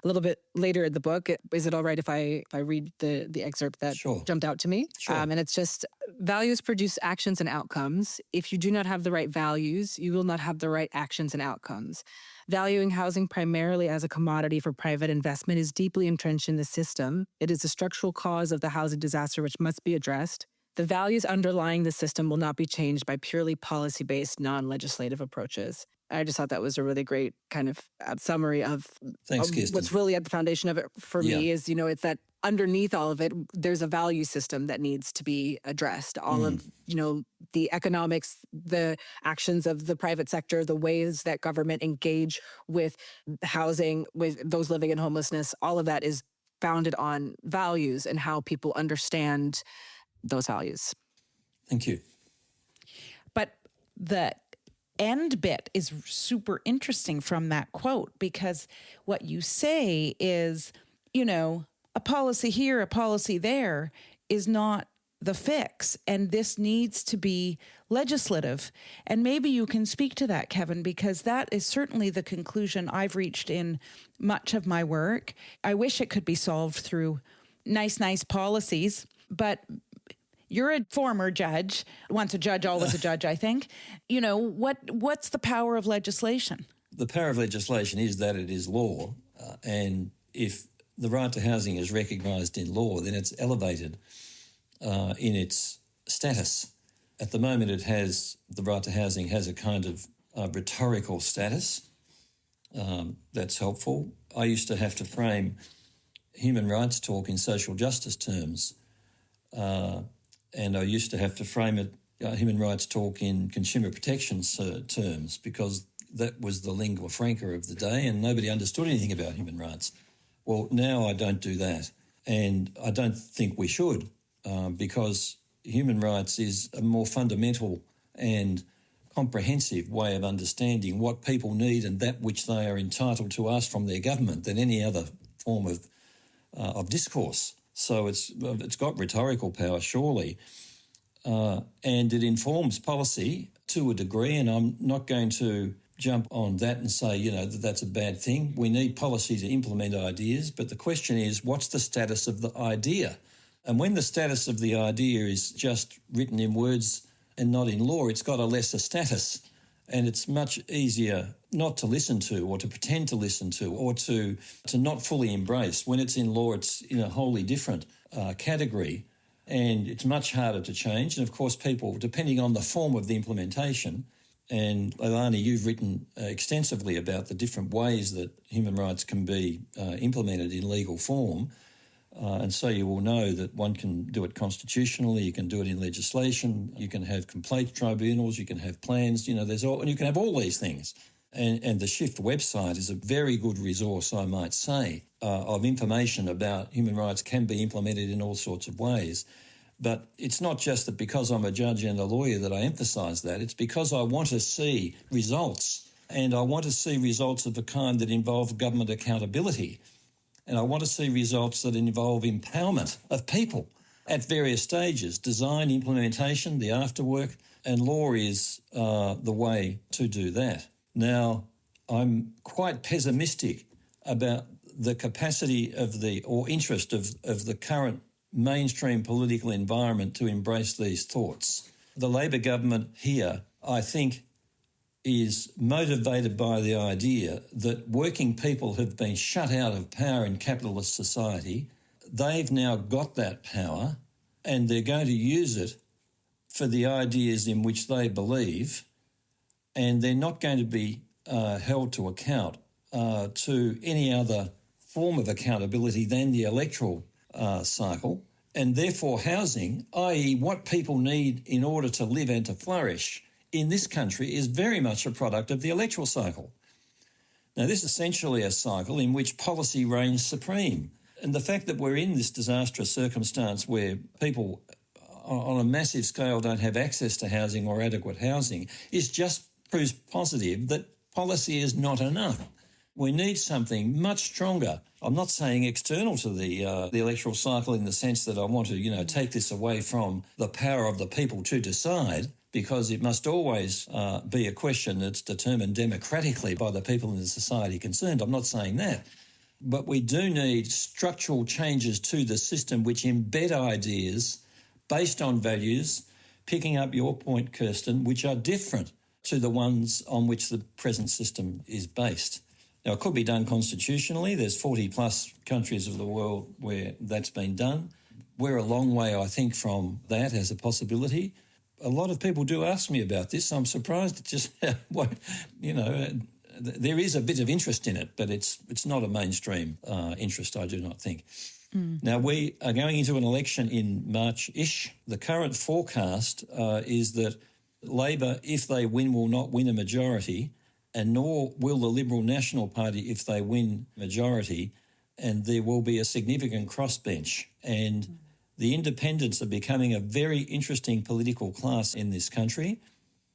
little bit later in the book. Is it all right if I read the excerpt that Sure. jumped out to me? Sure. And it's just, values produce actions and outcomes. If you do not have the right values, you will not have the right actions and outcomes. Valuing housing primarily as a commodity for private investment is deeply entrenched in the system. It is a structural cause of the housing disaster which must be addressed. The values underlying the system will not be changed by purely policy-based, non-legislative approaches. I just thought that was a really great kind of summary of Thanks, Kirsten. what's really at the foundation of it for me is, it's that underneath all of it, there's a value system that needs to be addressed. All of, the economics, the actions of the private sector, the ways that government engage with housing, with those living in homelessness, all of that is founded on values and how people understand those values. Thank you. But the end bit is super interesting from that quote, because what you say is, a policy here, a policy there is not the fix. And this needs to be legislative. And maybe you can speak to that, Kevin, because that is certainly the conclusion I've reached in much of my work. I wish it could be solved through nice policies, but you're a former judge, once a judge, always a judge, I think. What's the power of legislation? The power of legislation is that it is law. And if the right to housing is recognised in law, then it's elevated in its status. At the moment, the right to housing has a kind of rhetorical status. That's helpful. I used to have to frame human rights talk in social justice terms. And I used to have to frame it, human rights talk in consumer protection terms, because that was the lingua franca of the day and nobody understood anything about human rights. Well, now I don't do that. And I don't think we should, because human rights is a more fundamental and comprehensive way of understanding what people need and that which they are entitled to ask from their government than any other form of discourse. So it's got rhetorical power, surely, and it informs policy to a degree, and I'm not going to jump on that and say, that that's a bad thing. We need policy to implement ideas, but the question is, what's the status of the idea? And when the status of the idea is just written in words and not in law, it's got a lesser status, and it's much easier not to listen to or to pretend to listen to or to not fully embrace. When it's in law, it's in a wholly different category, and it's much harder to change. And, of course, people, depending on the form of the implementation, and Leilani, you've written extensively about the different ways that human rights can be implemented in legal form, and so you will know that one can do it constitutionally, you can do it in legislation, you can have complaint tribunals, you can have plans, and you can have all these things. And the Shift website is a very good resource, I might say, of information about human rights can be implemented in all sorts of ways. But it's not just that because I'm a judge and a lawyer that I emphasise that. It's because I want to see results, and I want to see results of the kind that involve government accountability. And I want to see results that involve empowerment of people at various stages, design, implementation, the afterwork, and law is the way to do that. Now, I'm quite pessimistic about the capacity or interest of the current mainstream political environment to embrace these thoughts. The Labor government here, I think, is motivated by the idea that working people have been shut out of power in capitalist society. They've now got that power and they're going to use it for the ideas in which they believe, and they're not going to be held to account to any other form of accountability than the electoral cycle. And therefore housing, i.e. what people need in order to live and to flourish in this country, is very much a product of the electoral cycle. Now, this is essentially a cycle in which policy reigns supreme. And the fact that we're in this disastrous circumstance where people on a massive scale don't have access to housing or adequate housing is just proves positive that policy is not enough. We need something much stronger. I'm not saying external to the electoral cycle in the sense that I want to, take this away from the power of the people to decide, because it must always be a question that's determined democratically by the people in the society concerned. I'm not saying that. But we do need structural changes to the system which embed ideas based on values, picking up your point, Kirsten, which are different to the ones on which the present system is based. Now, it could be done constitutionally. There's 40-plus countries of the world where that's been done. We're a long way, I think, from that as a possibility. A lot of people do ask me about this. I'm surprised at just there is a bit of interest in it, but it's not a mainstream interest, I do not think. Now, we are going into an election in March-ish. The current forecast is that Labor, if they win, will not win a majority, and nor will the Liberal National Party if they win majority, and there will be a significant crossbench. And the independents are becoming a very interesting political class in this country,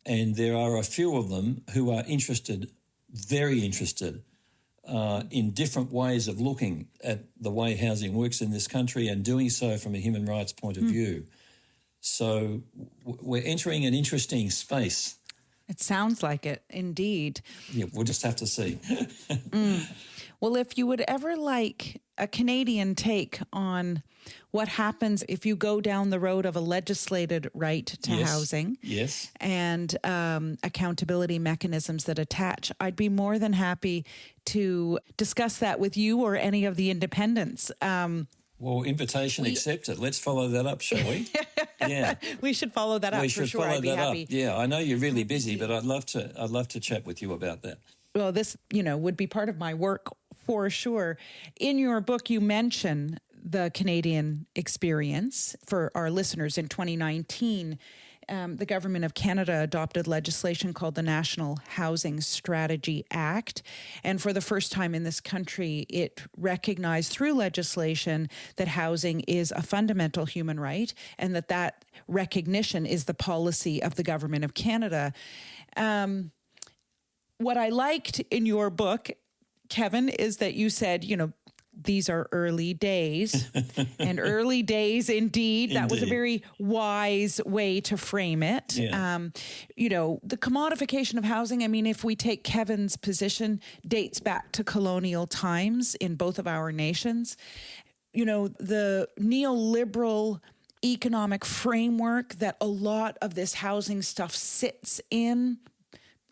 and there are a few of them who are interested, very interested, in different ways of looking at the way housing works in this country and doing so from a human rights point of view. So we're entering an interesting space. It sounds like it, indeed. Yeah, we'll just have to see. Well, if you would ever like a Canadian take on what happens if you go down the road of a legislated right to housing and accountability mechanisms that attach, I'd be more than happy to discuss that with you or any of the independents. Well, invitation accepted. Let's follow that up, shall we? Yeah, we should follow that up. We should for sure. follow I'd be that happy. up. Yeah, I know you're really busy, but I'd love to chat with you about that. Well, this, would be part of my work for sure. In your book, you mention the Canadian experience. For our listeners, in 2019, the Government of Canada adopted legislation called the National Housing Strategy Act. And for the first time in this country, it recognized through legislation that housing is a fundamental human right, and that recognition is the policy of the Government of Canada. What I liked in your book, Kevin, is that you said, these are early days, and early days indeed. That was a very wise way to frame it. Yeah. The commodification of housing, if we take Kevin's position, dates back to colonial times in both of our nations. The neoliberal economic framework that a lot of this housing stuff sits in,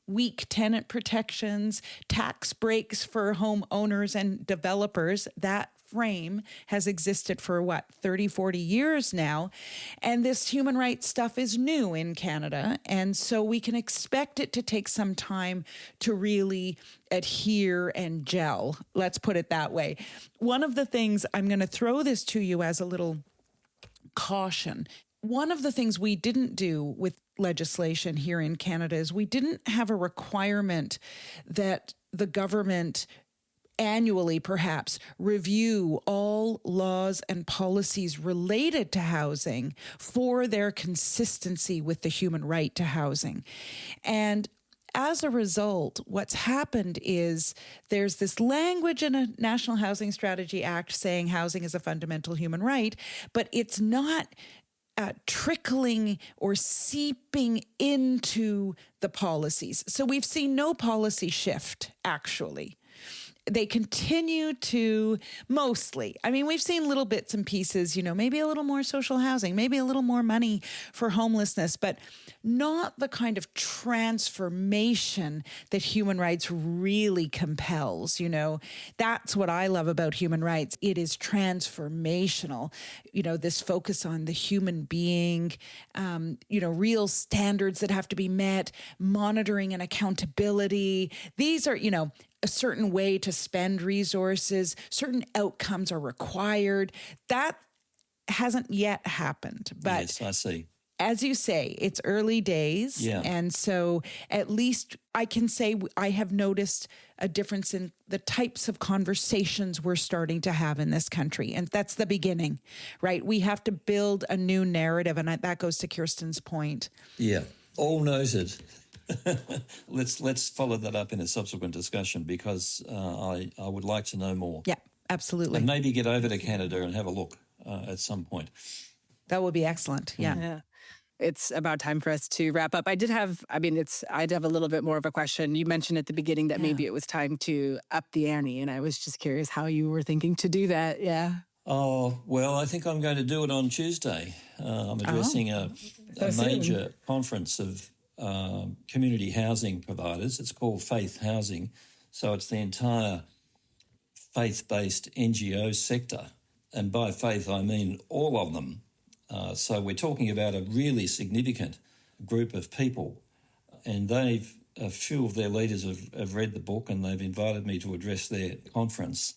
weak tenant protections, tax breaks for homeowners and developers, that frame has existed for 30, 40 years now. And this human rights stuff is new in Canada. And so we can expect it to take some time to really adhere and gel. Let's put it that way. One of the things, I'm going to throw this to you as a little caution. One of the things we didn't do with legislation here in Canada is we didn't have a requirement that the government annually perhaps review all laws and policies related to housing for their consistency with the human right to housing. And as a result, what's happened is there's this language in a National Housing Strategy Act saying housing is a fundamental human right, but it's not trickling or seeping into the policies. So we've seen no policy shift, actually. They continue to mostly, we've seen little bits and pieces, maybe a little more social housing, maybe a little more money for homelessness, but not the kind of transformation that human rights really compels. That's what I love about human rights. It is transformational. This focus on the human being, real standards that have to be met, monitoring and accountability. These are, a certain way to spend resources, certain outcomes are required. That hasn't yet happened. But yes, I see. As you say, it's early days. Yeah. And so at least I can say I have noticed a difference in the types of conversations we're starting to have in this country. And that's the beginning, right? We have to build a new narrative. And that goes to Kirsten's point. Yeah, all noted. Let's follow that up in a subsequent discussion because I would like to know more. Yeah, absolutely. And maybe get over to Canada and have a look at some point. That would be excellent. Yeah. Yeah. It's about time for us to wrap up. I'd have a little bit more of a question. You mentioned at the beginning that maybe it was time to up the ante, and I was just curious how you were thinking to do that. Yeah. Oh, well, I think I'm going to do it on Tuesday. I'm addressing a major conference of community housing providers. It's called Faith Housing. So it's the entire faith-based NGO sector. And by faith, I mean all of them. So we're talking about a really significant group of people. And a few of their leaders have read the book and they've invited me to address their conference.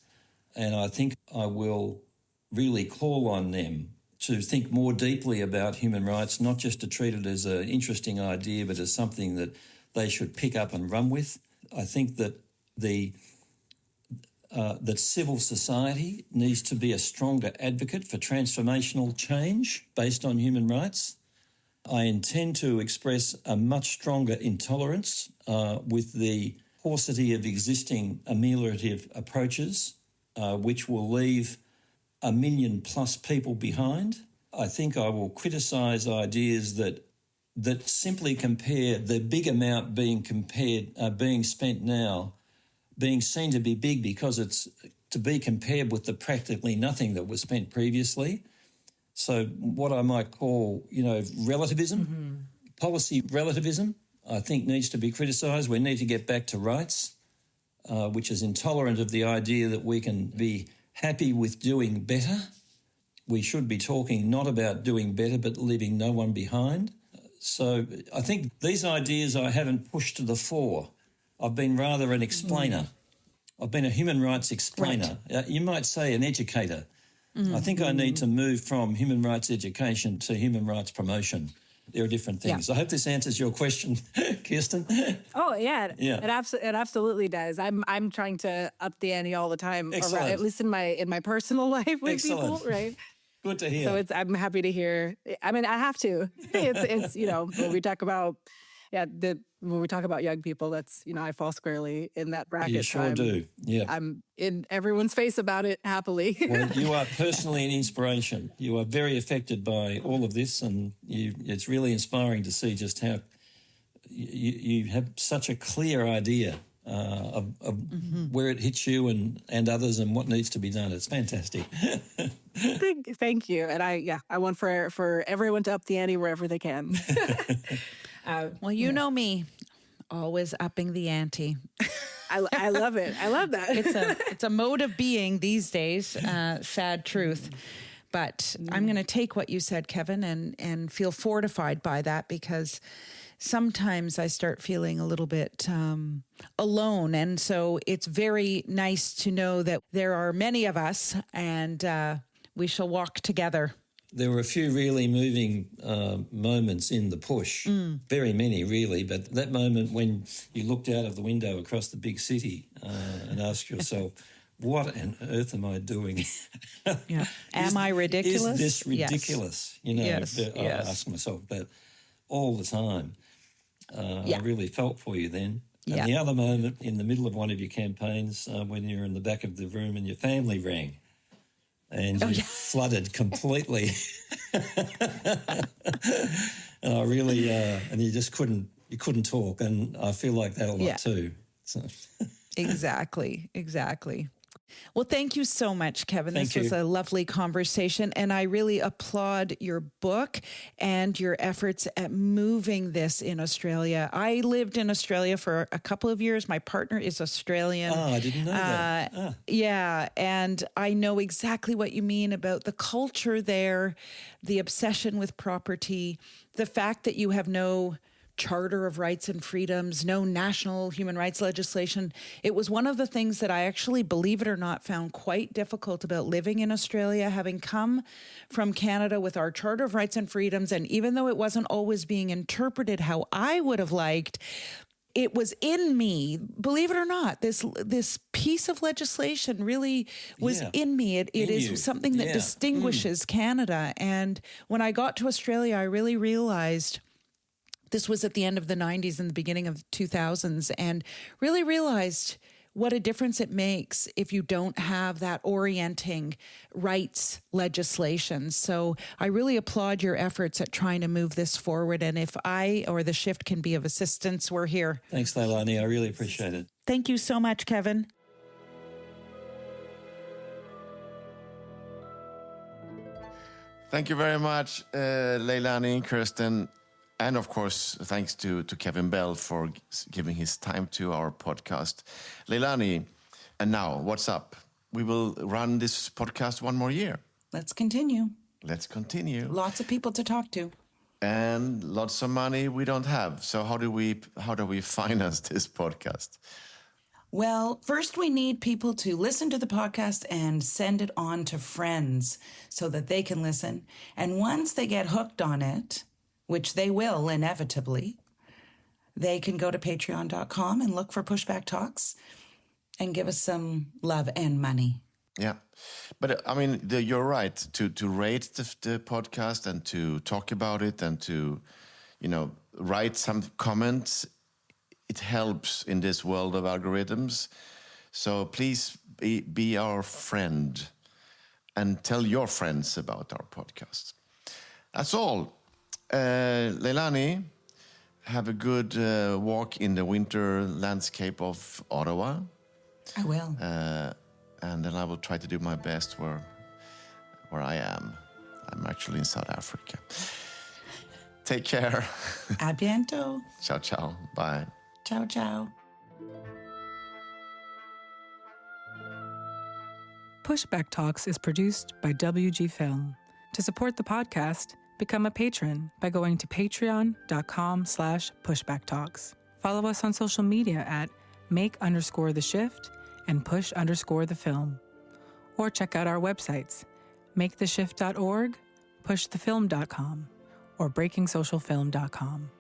And I think I will really call on them to think more deeply about human rights, not just to treat it as an interesting idea, but as something that they should pick up and run with. I think that that civil society needs to be a stronger advocate for transformational change based on human rights. I intend to express a much stronger intolerance with the paucity of existing ameliorative approaches, which will leave 1 million plus people behind. I think I will criticise ideas that simply compare the big amount being spent now, being seen to be big because it's to be compared with the practically nothing that was spent previously. So what I might call, relativism, policy relativism, I think needs to be criticised. We need to get back to rights, which is intolerant of the idea that we can be happy with doing better. We should be talking not about doing better but leaving no one behind. So I think these ideas I haven't pushed to the fore. I've been rather an explainer. I've been a human rights explainer. Right. You might say an educator. I think I need to move from human rights education to human rights promotion. There are different things. Yeah. I hope this answers your question, Kirsten. Oh yeah. It absolutely does. I'm trying to up the ante all the time, around, at least in my personal life with people, right? Good to hear. So I'm happy to hear. I mean, I have to. It's when we talk about when we talk about young people, that's I fall squarely in that bracket. You sure do. Yeah. I'm in everyone's face about it happily. Well, you are personally an inspiration. You are very affected by all of this, and it's really inspiring to see just how you have such a clear idea of where it hits you and others and what needs to be done. It's fantastic. Thank you. And I want for everyone to up the ante wherever they can. Well, you know me, always upping the ante. I love it. I love that. It's a mode of being these days, sad truth. But I'm going to take what you said, Kevin, and feel fortified by that, because sometimes I start feeling a little bit alone. And so it's very nice to know that there are many of us, and we shall walk together. There were a few really moving moments in the push, very many really, but that moment when you looked out of the window across the big city and asked yourself, what on earth am I doing? Yeah. Am I ridiculous? Is this ridiculous? Yes. I ask myself that all the time. I really felt for you then. And the other moment in the middle of one of your campaigns when you're in the back of the room and your family rang. And you flooded completely. And I really, and you just couldn't talk. And I feel like that a lot too. So. Exactly. Well, thank you so much, Kevin. This was a lovely conversation, and I really applaud your book and your efforts at moving this in Australia. I lived in Australia for a couple of years. My partner is Australian. Oh, I didn't know that. Yeah, and I know exactly what you mean about the culture there, the obsession with property, the fact that you have no Charter of Rights and Freedoms, no national human rights legislation. It was one of the things that I actually, believe it or not, found quite difficult about living in Australia, having come from Canada with our Charter of Rights and Freedoms. And even though it wasn't always being interpreted how I would have liked, it was in me, believe it or not, this piece of legislation really was in me. It is something that distinguishes Canada. And when I got to Australia, I really realized This was at the end of the 90s and the beginning of 2000s, and really realized what a difference it makes if you don't have that orienting rights legislation. So I really applaud your efforts at trying to move this forward. And if I or the Shift can be of assistance, we're here. Thanks, Leilani. I really appreciate it. Thank you so much, Kevin. Thank you very much, Leilani and Kirsten. And of course, thanks to Kevin Bell for giving his time to our podcast. Leilani, and now, what's up? We will run this podcast one more year. Let's continue. Let's continue. Lots of people to talk to. And lots of money we don't have. So how do we finance this podcast? Well, first we need people to listen to the podcast and send it on to friends so that they can listen. And once they get hooked on it, which they will inevitably, they can go to patreon.com and look for Pushback Talks and give us some love and money. Yeah. But I mean, you're right to rate the podcast and to talk about it and to, write some comments. It helps in this world of algorithms. So please be our friend and tell your friends about our podcast. That's all. Leilani, have a good walk in the winter landscape of Ottawa. I will. And then I will try to do my best where I am. I'm actually in South Africa. Take care. A biento. Ciao, ciao. Bye. Ciao, ciao. Pushback Talks is produced by WG Film. To support the podcast, become a patron by going to patreon.com/pushbacktalks. Follow us on social media at make_the_shift and push_the_film. Or check out our websites, maketheshift.org, pushthefilm.com, or breakingsocialfilm.com.